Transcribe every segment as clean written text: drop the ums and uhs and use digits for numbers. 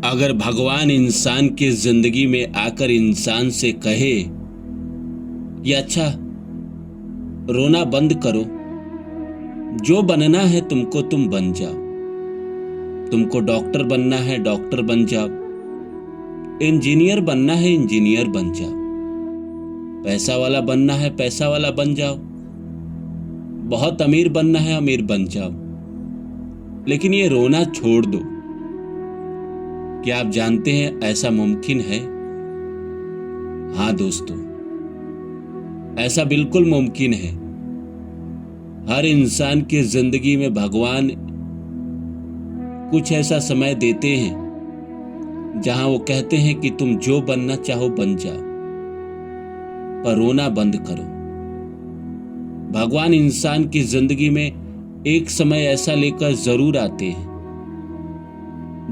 अगर भगवान इंसान के जिंदगी में आकर इंसान से कहे कि अच्छा रोना बंद करो, जो बनना है तुमको तुम बन जाओ, तुमको डॉक्टर बनना है डॉक्टर बन जाओ, इंजीनियर बनना है इंजीनियर बन जाओ, पैसा वाला बनना है पैसा वाला बन जाओ, बहुत अमीर बनना है अमीर बन जाओ, लेकिन ये रोना छोड़ दो। क्या आप जानते हैं ऐसा मुमकिन है? हाँ दोस्तों, ऐसा बिल्कुल मुमकिन है। हर इंसान की जिंदगी में भगवान कुछ ऐसा समय देते हैं जहां वो कहते हैं कि तुम जो बनना चाहो बन जाओ, पर रोना बंद करो। भगवान इंसान की जिंदगी में एक समय ऐसा लेकर जरूर आते हैं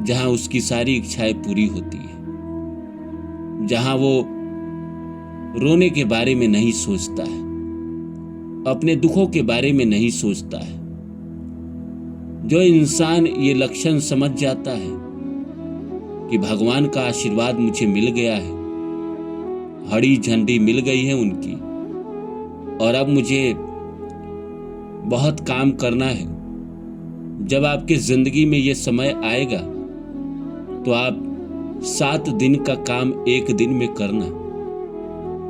जहां उसकी सारी इच्छाएं पूरी होती है, जहां वो रोने के बारे में नहीं सोचता है, अपने दुखों के बारे में नहीं सोचता है। जो इंसान ये लक्षण समझ जाता है कि भगवान का आशीर्वाद मुझे मिल गया है, हरी झंडी मिल गई है उनकी, और अब मुझे बहुत काम करना है। जब आपके जिंदगी में ये समय आएगा तो आप 7 दिन का काम 1 दिन में करना,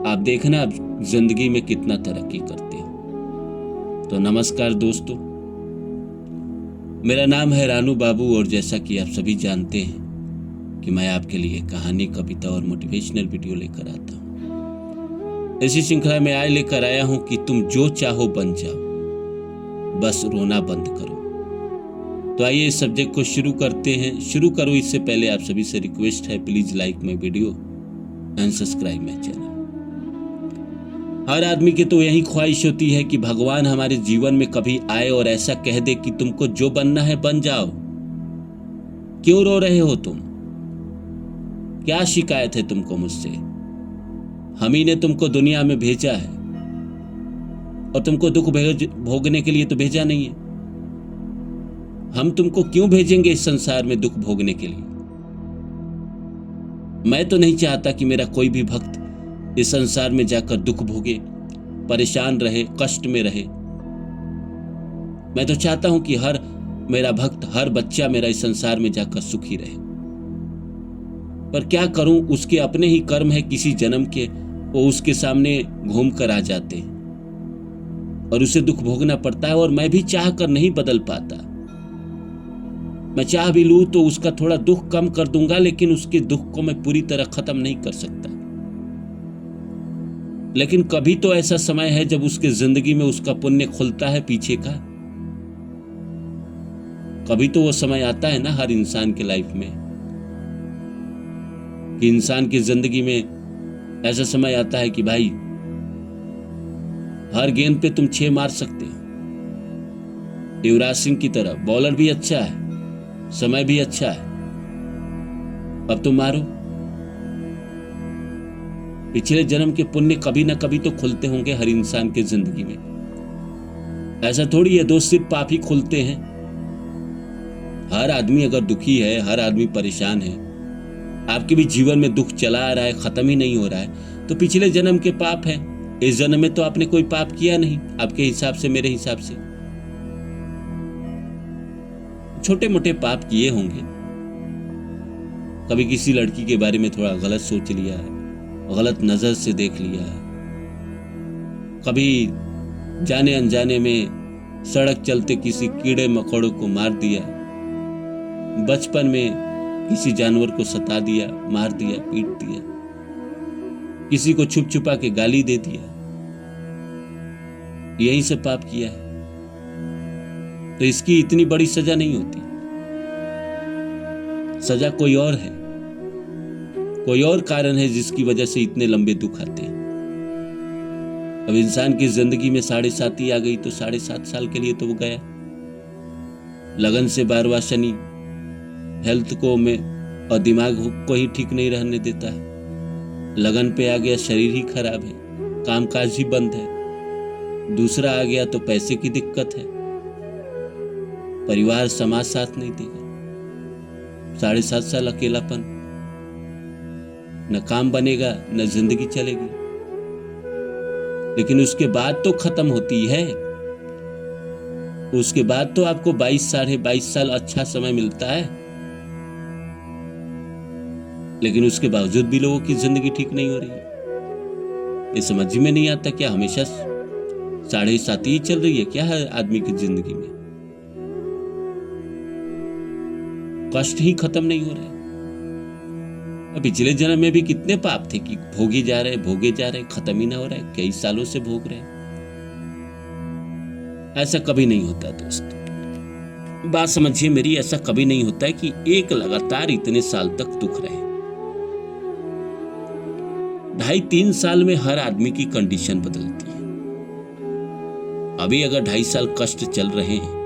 आप देखना आप जिंदगी में कितना तरक्की करते हो। तो नमस्कार दोस्तों, मेरा नाम है रानू बाबू, और जैसा कि आप सभी जानते हैं कि मैं आपके लिए कहानी, कविता और मोटिवेशनल वीडियो लेकर आता हूं। इसी श्रृंखला में आज लेकर आया हूं कि तुम जो चाहो बन जाओ, बस रोना बंद करो। तो आइए इस सब्जेक्ट को शुरू करते हैं। शुरू करो इससे पहले आप सभी से रिक्वेस्ट है, please like my video and subscribe my channel. हर आदमी की तो यही ख्वाहिश होती है कि भगवान हमारे जीवन में कभी आए और ऐसा कह दे कि तुमको जो बनना है बन जाओ। क्यों रो रहे हो तुम? क्या शिकायत है तुमको मुझसे? हम ही ने तुमको दुनिया में भेजा है, और तुमको दुख भोगने के लिए तो भेजा नहीं है। हम तुमको क्यों भेजेंगे इस संसार में दुख भोगने के लिए? मैं तो नहीं चाहता कि मेरा कोई भी भक्त इस संसार में जाकर दुख भोगे, परेशान रहे, कष्ट में रहे। मैं तो चाहता हूं कि हर मेरा भक्त, हर बच्चा मेरा इस संसार में जाकर सुखी रहे। पर क्या करूं, उसके अपने ही कर्म है किसी जन्म के, वो उसके सामने घूम कर आ जाते हैं और उसे दुख भोगना पड़ता है। और मैं भी चाह कर नहीं बदल पाता। मैं चाह भी लूं तो उसका थोड़ा दुख कम कर दूंगा, लेकिन उसके दुख को मैं पूरी तरह खत्म नहीं कर सकता। लेकिन कभी तो ऐसा समय है जब उसके जिंदगी में उसका पुण्य खुलता है पीछे का। कभी तो वो समय आता है ना हर इंसान के लाइफ में, कि इंसान की जिंदगी में ऐसा समय आता है कि भाई हर गेंद पे तुम 6 मार सकते हो। युवराज सिंह की तरह बॉलर भी अच्छा है, समय भी अच्छा है, अब तुम मारो। पिछले जन्म के पुण्य कभी ना कभी तो खुलते होंगे हर इंसान के जिंदगी में। ऐसा थोड़ी है 2 सिर्फ पाप ही खुलते हैं। हर आदमी अगर दुखी है, हर आदमी परेशान है, आपके भी जीवन में दुख चला आ रहा है, खत्म ही नहीं हो रहा है, तो पिछले जन्म के पाप है। इस जन्म में तो आपने कोई पाप किया नहीं, आपके हिसाब से, मेरे हिसाब से छोटे मोटे पाप किए होंगे। कभी किसी लड़की के बारे में थोड़ा गलत सोच लिया है, गलत नजर से देख लिया है, कभी जाने अनजाने में सड़क चलते किसी कीड़े मकोड़ों को मार दिया, बचपन में किसी जानवर को सता दिया, मार दिया, पीट दिया, किसी को छुप छुपा के गाली दे दिया, यही सब पाप किया है। तो इसकी इतनी बड़ी सजा नहीं होती। सजा कोई और है, कोई और कारण है जिसकी वजह से इतने लंबे दुख आते हैं। अब इंसान की जिंदगी में 7.5 आ गई तो 7.5 साल के लिए तो वो गया। लगन से 12वां शनि हेल्थ को में और दिमाग को ही ठीक नहीं रहने देता है। लगन पे आ गया, शरीर ही खराब है, कामकाज ही बंद है। दूसरा आ गया तो पैसे की दिक्कत है, परिवार समाज साथ नहीं देगा। 7.5 साल अकेलापन, न काम बनेगा न जिंदगी चलेगी। लेकिन उसके बाद तो खत्म होती है, उसके बाद तो आपको 22-22.5 साल अच्छा समय मिलता है। लेकिन उसके बावजूद भी लोगों की जिंदगी ठीक नहीं हो रही है। ये समझ में नहीं आता क्या हमेशा 7.5 ही चल रही है क्या है आदमी की जिंदगी में? कष्ट ही खत्म नहीं हो रहे। पिछले जन्म में भी कितने पाप थे कि भोगे जा रहे, खत्म ही ना हो रहा है, कई सालों से भोग रहे। ऐसा कभी नहीं होता दोस्त, बात समझिए मेरी, ऐसा कभी नहीं होता है कि एक लगातार इतने साल तक दुख रहे। 2.5-3 साल में हर आदमी की कंडीशन बदलती है। अभी अगर 2.5 साल कष्ट चल रहे हैं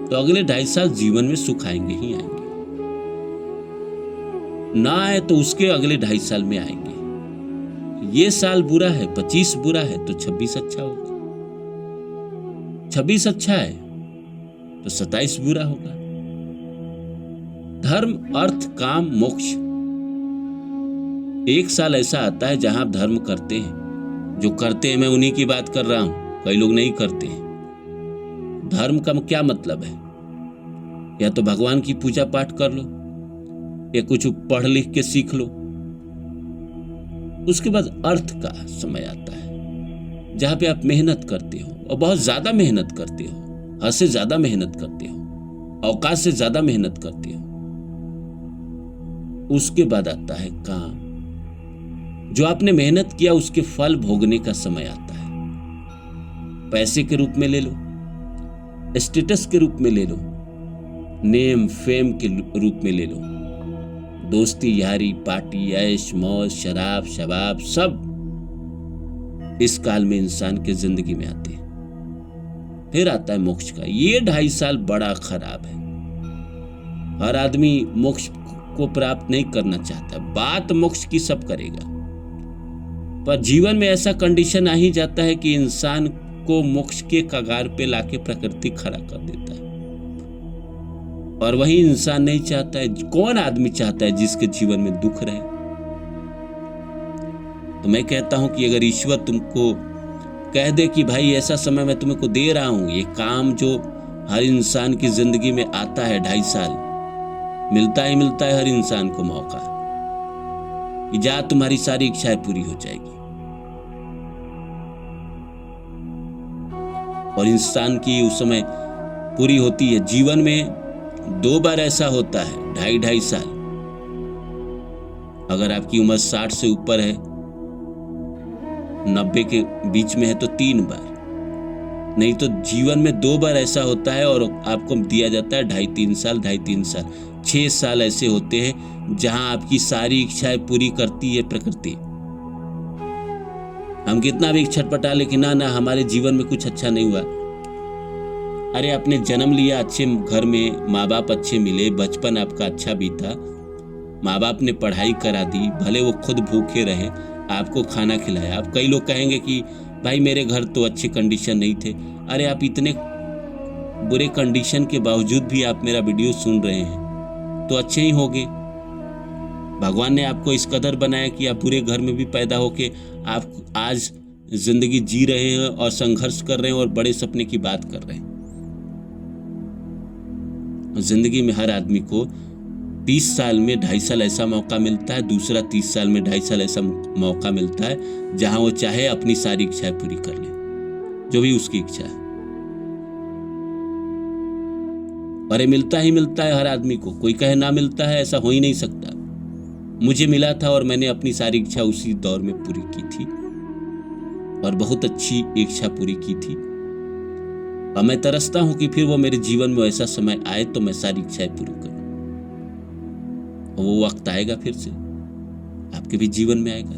तो अगले 2.5 साल जीवन में सुख आएंगे ही आएंगे, ना आए तो उसके अगले 2.5 साल में आएंगे। ये साल बुरा है, 25 बुरा है तो 26 अच्छा होगा, 26 अच्छा है तो 27 बुरा होगा। धर्म, अर्थ, काम, मोक्ष, एक साल ऐसा आता है जहां आप धर्म करते हैं। जो करते हैं मैं उन्हीं की बात कर रहा हूं, कई लोग नहीं करते हैं। धर्म का क्या मतलब है? या तो भगवान की पूजा पाठ कर लो, या कुछ पढ़ लिख के सीख लो। उसके बाद अर्थ का समय आता है जहां पे आप मेहनत करते हो, और बहुत ज्यादा मेहनत करते हो, हद से ज्यादा मेहनत करते हो, औकात से ज्यादा मेहनत करते हो। उसके बाद आता है काम, जो आपने मेहनत किया उसके फल भोगने का समय आता है। पैसे के रूप में ले लो, स्टेटस के रूप में ले लो, नेम फेम के रूप में ले लो, दोस्ती यारी, पार्टी, ऐश मौज, शराब शबाब, सब इस काल में इंसान के जिंदगी में आते हैं। फिर आता है मोक्ष का। ये 2.5 साल बड़ा खराब है। हर आदमी मोक्ष को प्राप्त नहीं करना चाहता। बात मोक्ष की सब करेगा, पर जीवन में ऐसा कंडीशन आ ही जाता है कि इंसान को मोक्ष के कगार पे लाके प्रकृति खड़ा कर देता है। और वही इंसान नहीं चाहता है। कौन आदमी चाहता है जिसके जीवन में दुख रहे? तो मैं कहता हूं कि अगर ईश्वर तुमको कह दे कि भाई ऐसा समय मैं तुमको दे रहा हूं, ये काम जो हर इंसान की जिंदगी में आता है, 2.5 साल मिलता ही मिलता है हर इंसान को मौका कि जा तुम्हारी सारी इच्छाएं पूरी हो जाएगी। और इंसान की उस समय पूरी होती है। जीवन में 2 बार ऐसा होता है 2.5 साल। अगर आपकी उम्र 60 से ऊपर है, 90 के बीच में है तो 3 बार, नहीं तो जीवन में 2 बार ऐसा होता है। और आपको दिया जाता है 2.5-3 साल, 2.5-3 साल, 6 साल ऐसे होते हैं जहां आपकी सारी इच्छाएं पूरी करती है प्रकृति। हम कितना भी छटपटा ले कि ना हमारे जीवन में कुछ अच्छा नहीं हुआ। अरे आपने जन्म लिया अच्छे घर में, माँ बाप अच्छे मिले, बचपन आपका अच्छा बीता, माँ बाप ने पढ़ाई करा दी, भले वो खुद भूखे रहे, आपको खाना खिलाया। अब कई लोग कहेंगे कि भाई मेरे घर तो अच्छे कंडीशन नहीं थे। अरे आप इतने बुरे कंडीशन के बावजूद भी आप मेरा वीडियो सुन रहे हैं तो अच्छे ही होंगे। भगवान ने आपको इस कदर बनाया कि आप बुरे घर में भी पैदा होके आप आज जिंदगी जी रहे हैं और संघर्ष कर रहे हैं और बड़े सपने की बात कर रहे हैं। जिंदगी में हर आदमी को 30 साल में 2.5 साल ऐसा मौका मिलता है, दूसरा 30 साल में 2.5 साल ऐसा मौका मिलता है जहां वो चाहे अपनी सारी इच्छाएं पूरी कर ले, जो भी उसकी इच्छा है। और ये मिलता ही मिलता है हर आदमी को। कोई कहे ना मिलता है, ऐसा हो ही नहीं सकता। मुझे मिला था और मैंने अपनी सारी इच्छा उसी दौर में पूरी की थी और बहुत अच्छी इच्छा पूरी की थी। और मैं तरसता हूं कि फिर वो मेरे जीवन में ऐसा समय आए तो मैं सारी इच्छाएं पूरी करूं। वो वक्त आएगा, फिर से आपके भी जीवन में आएगा,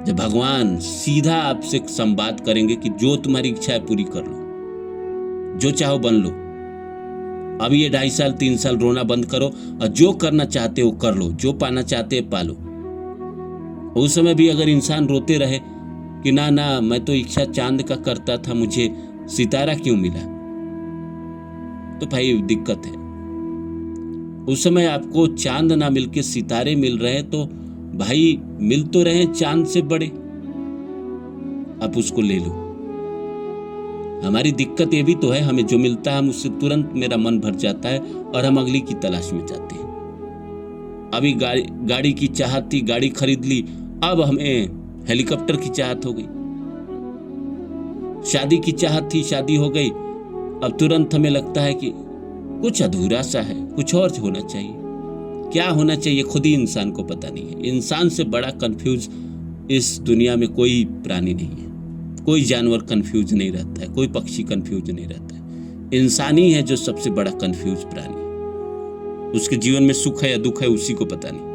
जब भगवान सीधा आपसे संवाद करेंगे कि जो तुम्हारी इच्छा है पूरी कर लो, जो चाहो बन लो। अब ये 2.5 साल 3 साल रोना बंद करो और जो करना चाहते हो कर लो, जो पाना चाहते हो पालो। उस समय भी अगर इंसान रोते रहे कि ना मैं तो इच्छा चांद का करता था, मुझे सितारा क्यों मिला, तो भाई दिक्कत है। उस समय आपको चांद ना मिलके सितारे मिल रहे हैं तो भाई मिल तो रहे हैं चांद से बड़े, आप उसको ले लो। हमारी दिक्कत ये भी तो है, हमें जो मिलता है हम उससे तुरंत मेरा मन भर जाता है और हम अगली की तलाश में जाते हैं। अभी गाड़ी की चाहत थी, गाड़ी खरीद ली, अब हमें हेलीकॉप्टर की चाहत हो गई। शादी की चाहत थी, शादी हो गई, अब तुरंत हमें लगता है कि कुछ अधूरा सा है, कुछ और होना चाहिए। क्या होना चाहिए खुद ही इंसान को पता नहीं है। इंसान से बड़ा कंफ्यूज इस दुनिया में कोई प्राणी नहीं है। कोई जानवर कंफ्यूज नहीं रहता है, कोई पक्षी कंफ्यूज नहीं रहता है। इंसान ही है जो सबसे बड़ा कंफ्यूज प्राणी है। उसके जीवन में सुख है या दुख है उसी को पता नहीं।